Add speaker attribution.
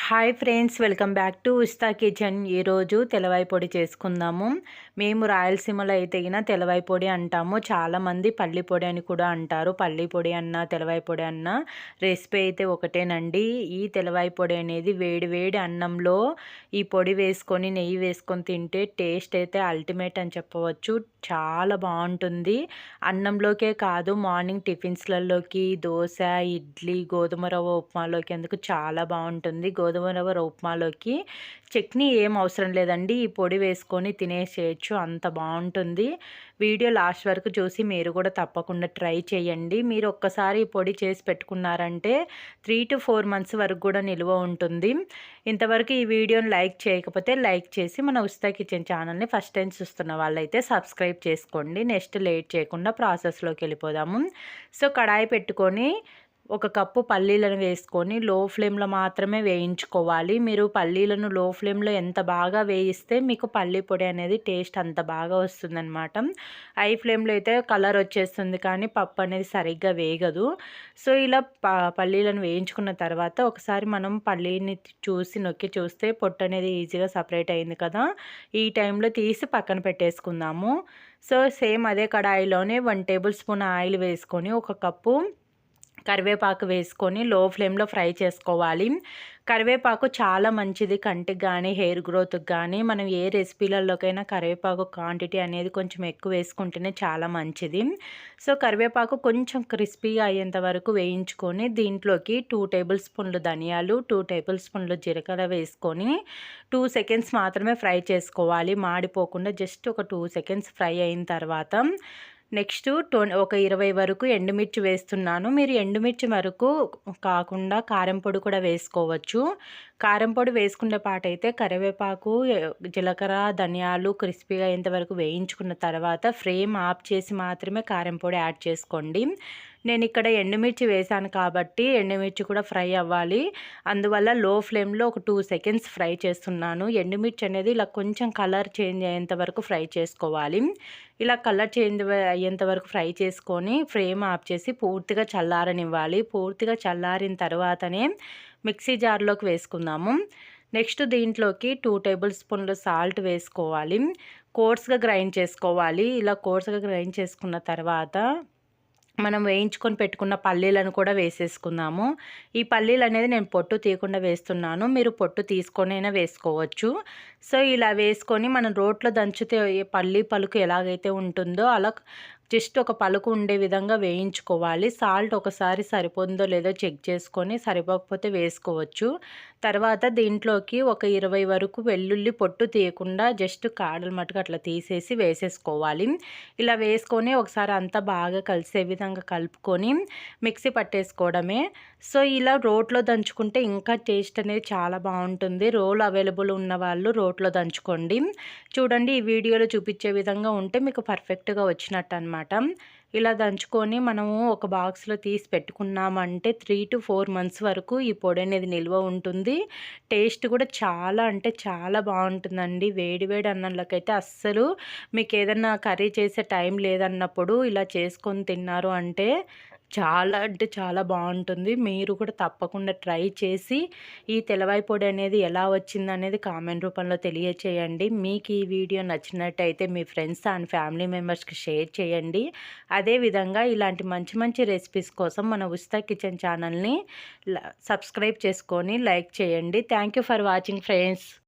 Speaker 1: Hi friends, welcome back to ఉస్తా kitchen. ఈరోజు తెలవాయి పొడి చేసుకుందాము. మేము రాయలసీమలో అయితే తెలవాయి పొడి అంటాము. చాలామంది పల్లి పొడి అని కూడా అంటారు. పల్లి పొడి అన్న తెలవాయి పొడి అన్న రెసిపీ అయితే ఒకటేనండి. ఈ తెలవాయి పొడి అనేది వేడి వేడి అన్నంలో ఈ పొడి వేసుకొని నెయ్యి వేసుకొని తింటే టేస్ట్ అయితే అల్టిమేట్ అని చెప్పవచ్చు. చాలా బాగుంటుంది. అన్నంలోకే కాదు, మార్నింగ్ టిఫిన్స్లలోకి దోశ, ఇడ్లీ, గోధుమ రవ్వ ఉప్మాలోకి అందుకు చాలా బాగుంటుంది. గోధుమ రవ్వ ఉప్మాలోకి చట్నీ ఏం అవసరం లేదండి, ఈ పొడి వేసుకొని తినేసేయచ్చు, అంత బాగుంటుంది. వీడియో లాస్ట్ వరకు చూసి మీరు కూడా తప్పకుండా ట్రై చేయండి. మీరు ఒక్కసారి ఈ పొడి చేసి పెట్టుకున్నారంటే 3 to 4 months వరకు కూడా నిల్వ ఉంటుంది. ఇంతవరకు ఈ వీడియోని లైక్ చేయకపోతే లైక్ చేసి మన ఉస్తా కిచెన్ ఛానల్ని ఫస్ట్ టైం చూస్తున్న వాళ్ళైతే సబ్స్క్రైబ్ చేసుకోండి. నెక్స్ట్ లేట్ చేయకుండా ప్రాసెస్లోకి వెళ్ళిపోదాము. సో కడాయి పెట్టుకొని ఒక కప్పు పల్లీలను వేసుకొని లో ఫ్లేమ్లో మాత్రమే వేయించుకోవాలి. మీరు పల్లీలను లో ఫ్లేమ్లో ఎంత బాగా వేయిస్తే మీకు పల్లీ పొడి అనేది టేస్ట్ అంత బాగా వస్తుందన్నమాట. హై ఫ్లేమ్లో అయితే కలర్ వచ్చేస్తుంది కానీ పప్పు అనేది సరిగ్గా వేగదు. సో ఇలా పల్లీలను వేయించుకున్న తర్వాత ఒకసారి మనం పల్లీని చూసి నొక్కి చూస్తే పొట్టు అనేది ఈజీగా సపరేట్ అయింది కదా. ఈ టైంలో తీసి పక్కన పెట్టేసుకుందాము. సో సేమ్ అదే కడాయిలోనే 1 టేబుల్ స్పూన్ ఆయిల్ వేసుకొని ఒక కప్పు కరివేపాకు వేసుకొని లో ఫ్లేమ్లో ఫ్రై చేసుకోవాలి. కరివేపాకు చాలా మంచిది కంటికి కానీ హెయిర్ గ్రోత్కి కానీ. మనం ఏ రెసిపీలలోకైనా కరివేపాకు క్వాంటిటీ అనేది కొంచెం ఎక్కువ వేసుకుంటేనే చాలా మంచిది. సో కరివేపాకు కొంచెం క్రిస్పీగా అయ్యేంత వరకు వేయించుకొని దీంట్లోకి 2 టేబుల్ స్పూన్లు ధనియాలు, 2 టేబుల్ స్పూన్లు జీలకర్ర వేసుకొని 2 సెకండ్స్ మాత్రమే ఫ్రై చేసుకోవాలి. మాడిపోకుండా జస్ట్ ఒక 2 సెకండ్స్ ఫ్రై అయిన తర్వాత నెక్స్ట్ ఒక 20 వరకు ఎండుమిర్చి వేస్తున్నాను. మీరు ఎండుమిర్చి వరకు కాకుండా కారం పొడి కూడా వేసుకోవచ్చు. కారం పొడి వేసుకునే పాటైతే కరివేపాకు, జీలకర్ర, ధనియాలు క్రిస్పీగా అయ్యేంతవరకు వేయించుకున్న తర్వాత ఫ్లేమ్ ఆఫ్ చేసి మాత్రమే కారం పొడి యాడ్ చేసుకోండి. నేను ఇక్కడ ఎండుమిర్చి వేసాను కాబట్టి ఎండుమిర్చి కూడా ఫ్రై అవ్వాలి. అందువల్ల లో ఫ్లేమ్లో ఒక 2 సెకండ్స్ ఫ్రై చేస్తున్నాను. ఎండుమిర్చి అనేది ఇలా కొంచెం కలర్ చేంజ్ అయ్యేంత వరకు ఫ్రై చేసుకోవాలి. ఇలా కలర్ చేంజ్ అయ్యేంత వరకు ఫ్రై చేసుకొని ఫ్లేమ్ ఆఫ్ చేసి పూర్తిగా చల్లారనివ్వాలి. పూర్తిగా చల్లారిన తర్వాతనే మిక్సీ జార్లోకి వేసుకుందాము. నెక్స్ట్ దీంట్లోకి 2 టేబుల్ స్పూన్లు సాల్ట్ వేసుకోవాలి. కోర్స్గా గ్రైండ్ చేసుకోవాలి. ఇలా కోర్స్గా గ్రైండ్ చేసుకున్న తర్వాత మనం వేయించుకొని పెట్టుకున్న పల్లీలను కూడా వేసేసుకుందాము. ఈ పల్లీలు అనేది నేను పొట్టు తీయకుండా వేస్తున్నాను. మీరు పొట్టు తీసుకొనైనా వేసుకోవచ్చు. సో ఇలా వేసుకొని మనం రోట్లో దంచితే పల్లీ పలుకు ఎలాగైతే ఉంటుందో అలా జస్ట్ ఒక పలుకు ఉండే విధంగా వేయించుకోవాలి. సాల్ట్ ఒకసారి సరిపోతుందో లేదో చెక్ చేసుకొని సరిపోకపోతే వేసుకోవచ్చు. తర్వాత దీంట్లోకి ఒక 20 వరకు వెల్లుల్లి పొట్టు తీయకుండా జస్ట్ కాడలు మట్టుకు అట్లా తీసేసి వేసేసుకోవాలి. ఇలా వేసుకొని ఒకసారి అంతా బాగా కలిసే విధంగా కలుపుకొని మిక్సీ పట్టేసుకోవడమే. సో ఇలా రోట్లో దంచుకుంటే ఇంకా టేస్ట్ అనేది చాలా బాగుంటుంది. రోల్ అవైలబుల్ ఉన్న వాళ్ళు రోట్లో దంచుకోండి. చూడండి, ఈ వీడియోలో చూపించే విధంగా ఉంటే మీకు పర్ఫెక్ట్గా వచ్చినట్టు అనమాట. ఇలా దంచుకొని మనము ఒక బాక్స్లో తీసి పెట్టుకున్నామంటే 3 to 4 months వరకు ఈ పొడి అనేది నిల్వ ఉంటుంది. టేస్ట్ కూడా చాలా అంటే చాలా బాగుంటుందండి. వేడి వేడి అన్నంలోకైతే అస్సలు మీకు ఏదన్నా కర్రీ చేసే టైం లేదన్నప్పుడు ఇలా చేసుకొని తిన్నారు అంటే చాలా అంటే చాలా బాగుంటుంది. మీరు కూడా తప్పకుండా ట్రై చేసి ఈ తెలవాయి పొడి అనేది ఎలా వచ్చిందనేది కామెంట్ రూపంలో తెలియచేయండి. మీకు ఈ వీడియో నచ్చినట్టయితే మీ ఫ్రెండ్స్ అండ్ ఫ్యామిలీ మెంబర్స్కి షేర్ చేయండి. అదేవిధంగా ఇలాంటి మంచి మంచి రెసిపీస్ కోసం మన ఉస్తా కిచెన్ ఛానల్ని సబ్స్క్రైబ్ చేసుకొని లైక్ చేయండి. Thank you for watching friends.